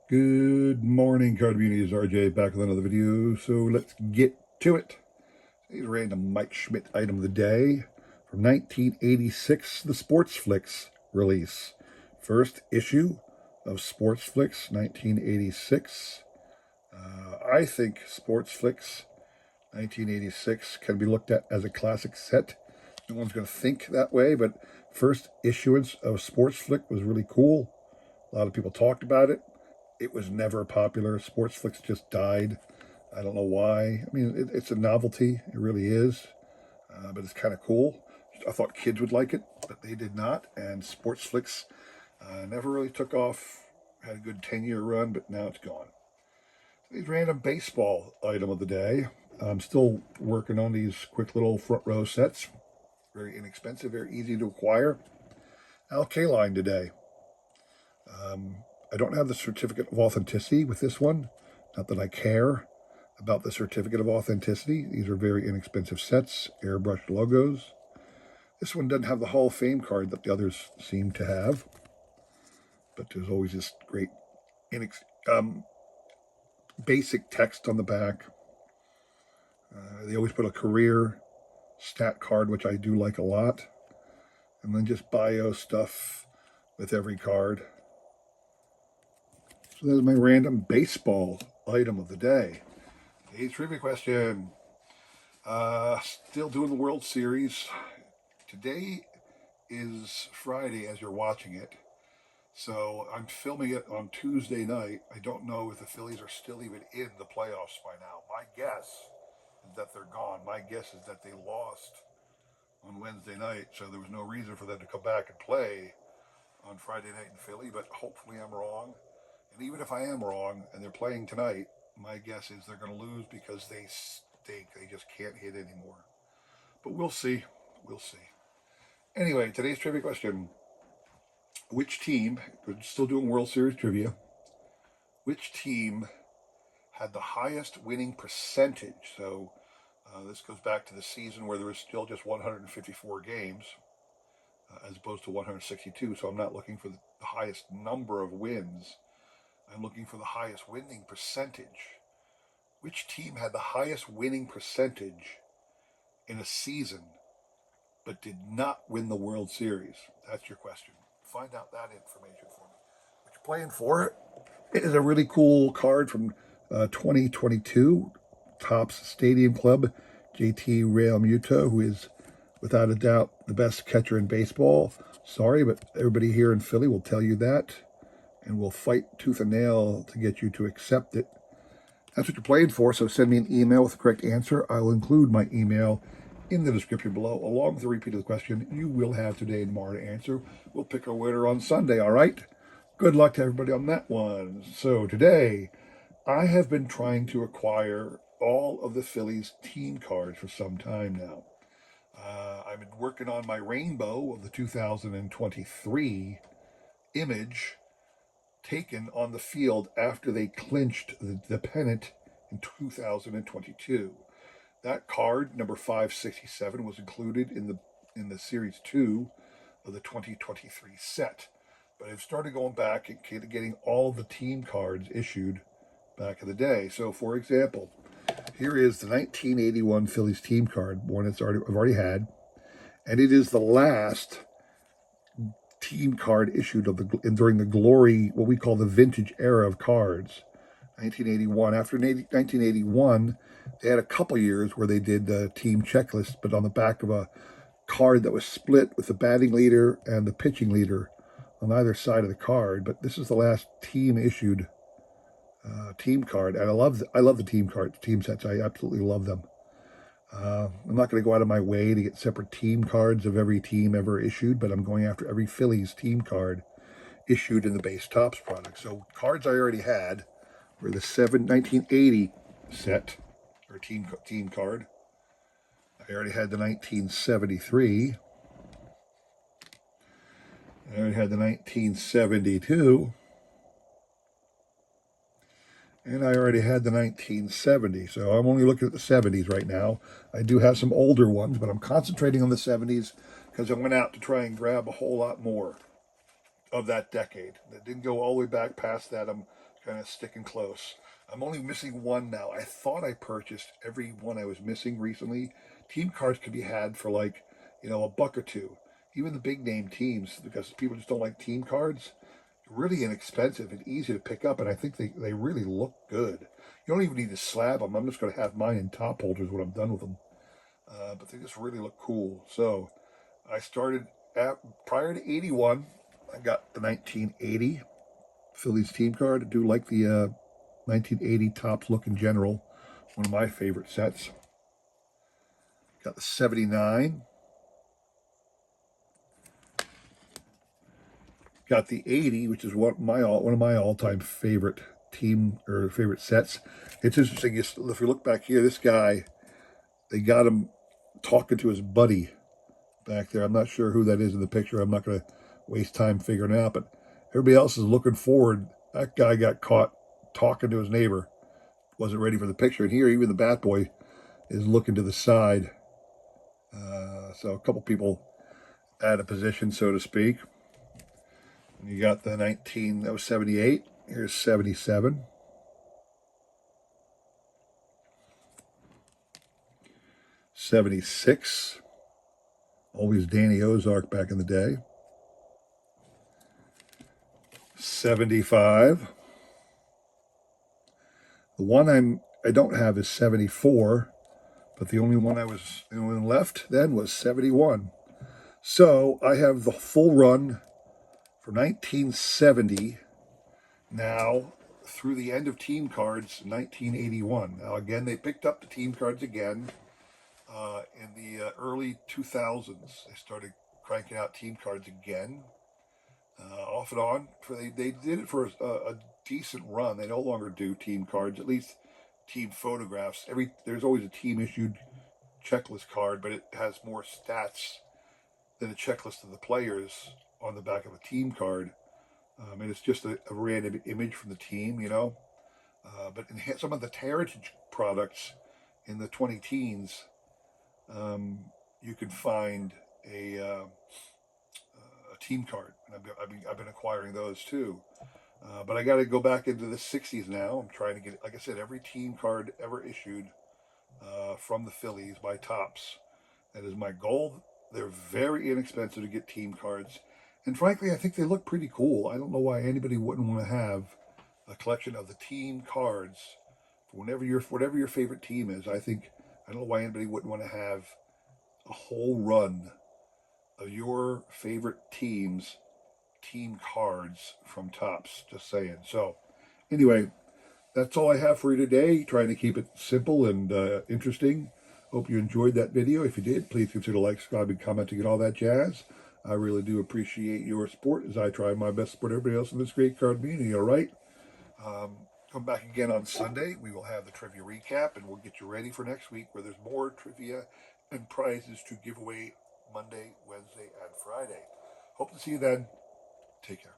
Good morning, card community. It's RJ back with another video. So let's get to it. Today's random Mike Schmidt item of the day from 1986, the Sports Flicks release. First issue of Sports Flicks, 1986. I think Sports Flicks 1986 can be looked at as a classic set. No one's going to think that way, but first issuance of Sports Flick was really cool. A lot of people talked about it. It was never popular. Sports Flicks just died. I don't know why. I mean, it's a novelty. It really is. But it's kind of cool. I thought kids would like it, but they did not. And Sports Flicks never really took off. Had a good 10-year run, but now it's gone. Today's random baseball item of the day. I'm still working on these quick little front row sets. Very inexpensive, very easy to acquire. Al Kaline today. I don't have the certificate of authenticity with this one. Not that I care about the certificate of authenticity. These are very inexpensive sets, airbrushed logos. This one doesn't have the Hall of Fame card that the others seem to have. But there's always this great basic text on the back. They always put a career stat card, which I do like a lot. And then just bio stuff with every card. So there's my random baseball item of the day. Today's trivia question. Still doing the World Series. Today is Friday as you're watching it. So I'm filming it on Tuesday night. I don't know if the Phillies are still even in the playoffs by now. My guess is that they're gone. My guess is that they lost on Wednesday night, so there was no reason for them to come back and play on Friday night in Philly, but hopefully I'm wrong. And even if I am wrong and they're playing tonight, my guess is they're going to lose because they stink. They just can't hit anymore. But we'll see. We'll see. Anyway, today's trivia question. Which team, we're still doing World Series trivia, which team had the highest winning percentage? So this goes back to the season where there was still just 154 games as opposed to 162. So I'm not looking for the highest number of wins. I'm looking for the highest winning percentage. Which team had the highest winning percentage in a season but did not win the World Series? That's your question. Find out that information for me. What you're playing for is a really cool card from 2022, Topps Stadium Club, JT Realmuto, who is without a doubt the best catcher in baseball. Sorry, but everybody here in Philly will tell you that, and will fight tooth and nail to get you to accept it. That's what you're playing for, so send me an email with the correct answer. I'll include my email in the description below, along with a repeat of the question you will have today and tomorrow to answer. We'll pick our winner on Sunday, all right? Good luck to everybody on that one. So today, I have been trying to acquire all of the Phillies team cards for some time now. I've been working on my rainbow of the 2023 image taken on the field after they clinched the pennant in 2022. That card, number 567, was included in the Series 2 of the 2023 set. But I've started going back and getting all the team cards issued back in the day. So, for example, here is the 1981 Phillies team card, one I've already had, and it is the last team card issued during the glory, what we call the vintage era of cards, 1981. After 1981, they had a couple years where they did the team checklist, but on the back of a card that was split with the batting leader and the pitching leader on either side of the card. But this is the last team issued team card, and I love the team sets. I absolutely love them. I'm not going to go out of my way to get separate team cards of every team ever issued, but I'm going after every Phillies team card issued in the base Topps product. So cards I already had were the 1980 set, or team card. I already had the 1973. I already had the 1972. And I already had the 1970, so I'm only looking at the 70s right now. I do have some older ones, but I'm concentrating on the 70s because I went out to try and grab a whole lot more of that decade. That didn't go all the way back past that. I'm kind of sticking close. I'm only missing one now. I thought I purchased every one I was missing recently. Team cards can be had for like, a buck or two. Even the big name teams, because people just don't like team cards. Really inexpensive and easy to pick up, and I think they really look good. You don't even need to slab them. I'm just going to have mine in top holders when I'm done with them. But they just really look cool. So I started prior to 81. I got the 1980 Phillies team card. I do like the 1980 Topps look in general. One of my favorite sets. Got the 79. Got the 80, which is one of my all-time favorite team or favorite sets. It's interesting. If you look back here, this guy, they got him talking to his buddy back there. I'm not sure who that is in the picture. I'm not going to waste time figuring it out, but everybody else is looking forward. That guy got caught talking to his neighbor. Wasn't ready for the picture. And here, even the bat boy is looking to the side. So a couple people out of position, so to speak. And you got the 78. Here's 77. 76. Always Danny Ozark back in the day. 75. The one I don't have is 74, but the only one left then was 71. So I have the full run for 1970 now through the end of team cards 1981. Now again, they picked up the team cards again in the early 2000s. They started cranking out team cards again. Off and on. They did it for a decent run. They no longer do team cards, at least team photographs. There's always a team issued checklist card, but it has more stats than a checklist of the players on the back of a team card. And it's just a random image from the team, but in some of the heritage products in the 20 teens, you can find a team card, and I've been acquiring those too. But I got to go back into the 60s now. I'm trying to get, like I said, every team card ever issued from the Phillies by Topps. That is my goal. They're very inexpensive to get team cards, and frankly, I think they look pretty cool. I don't know why anybody wouldn't want to have a collection of the team cards for whatever your favorite team is. I don't know why anybody wouldn't want to have a whole run of your favorite team's team cards from Topps. Just saying. So, anyway, that's all I have for you today. Trying to keep it simple and interesting. Hope you enjoyed that video. If you did, please consider like, subscribing, commenting, and all that jazz. I really do appreciate your support as I try my best to support everybody else in this great card community, all right? Come back again on Sunday. We will have the trivia recap, and we'll get you ready for next week where there's more trivia and prizes to give away Monday, Wednesday, and Friday. Hope to see you then. Take care.